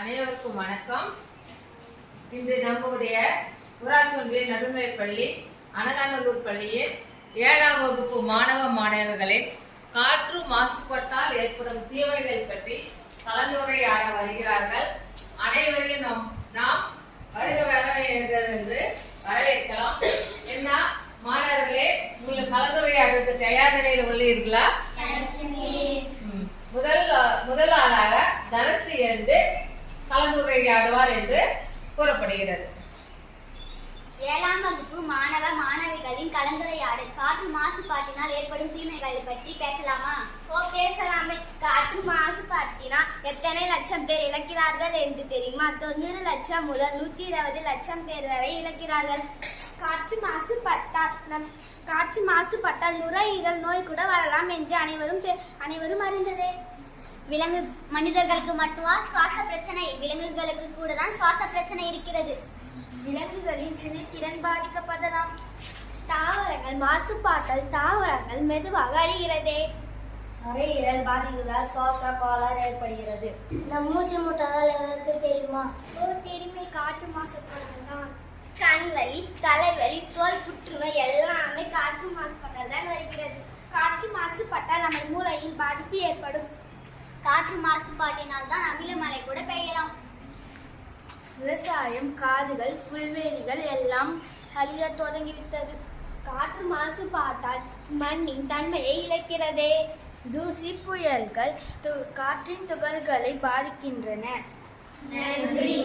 அனைவருக்கும் வணக்கம். இன்று நம்முடைய ஊராட்சி ஒன்றிய நடுநிலைப்பள்ளி அனகாநல்லூர் பள்ளியில் 7ஆம் வகுப்பு மாணவ மாணவிகளை காற்று மாசுபட்டால் ஏற்படும் தீமைகள் பற்றி கலந்துரையாட வருகிறார்கள். அனைவரையும் நாம் வருக என்று வரவேற்கலாம். என்ன மாணவர்களே, உங்களுக்கு கலந்துரையாடுறதுக்கு தயார் நிலையில் உள்ளீர்களா? முதல் ஆளாக தனஸ்ரீ எழுந்து கலந்துரையாடுவார் என்று கூறப்படுகிறது. 7ஆம் வகுப்பு மாணவ மாணவிகளின் கலந்துரையாடல். காற்று மாசுபாட்டினால் ஏற்படும் தீமைகளை பற்றி பேசலாமா? பேசலாமே. காற்று மாசுபாட்டினால் எத்தனை லட்சம் பேர் இழக்கிறார்கள் என்று தெரியுமா? 90 லட்சம் முதல் 120 லட்சம் பேர் வரை இழக்கிறார்கள். காற்று மாசுபட்டால் நுரையீரல் நோய் கூட வரலாம் என்று அனைவரும் அறிந்ததே. மனிதர்களுக்கு மட்டுமா சுவாச பிரச்சனை? விலங்குகளுக்கு கூட தான் சுவாச பிரச்சனை இருக்கிறது. விலங்குகளின் சினைத்திறன் பாதிக்கப்படலாம். தாவரங்கள் மாசுபாட்டால் தாவரங்கள் மெதுவாக அழிகிறதே. நுரையீரல் பாதிப்புகளால் சுவாச கோளாறு ஏற்படுகிறது. நம் மூச்சு முட்டாதால் எதற்கு தெரியுமா? தெரியுமே, காற்று மாசுபாட்டால் தான். கண்வலி, தலைவலி, தோல் புற்றுநோய் எல்லாமே காற்று மாசுபாட்டால் தான் வருகிறது. காற்று மாசுபாட்டால் நம்ம மூளையில் பாதிப்பு ஏற்படும். காற்று மாசுபாட்டினால் தான் அமிலமழை கூட பெய்யலாம். விவசாயம், காடுகள், புல்வெளிகள் எல்லாம் அழிய தொடங்கிவிட்டது. காற்று மாசுபாட்டால் மண்ணின் தன்மையை இழக்கிறதே. தூசி, புயல்கள் காற்றின் துகள்களை பாதிக்கின்றன. நன்றி.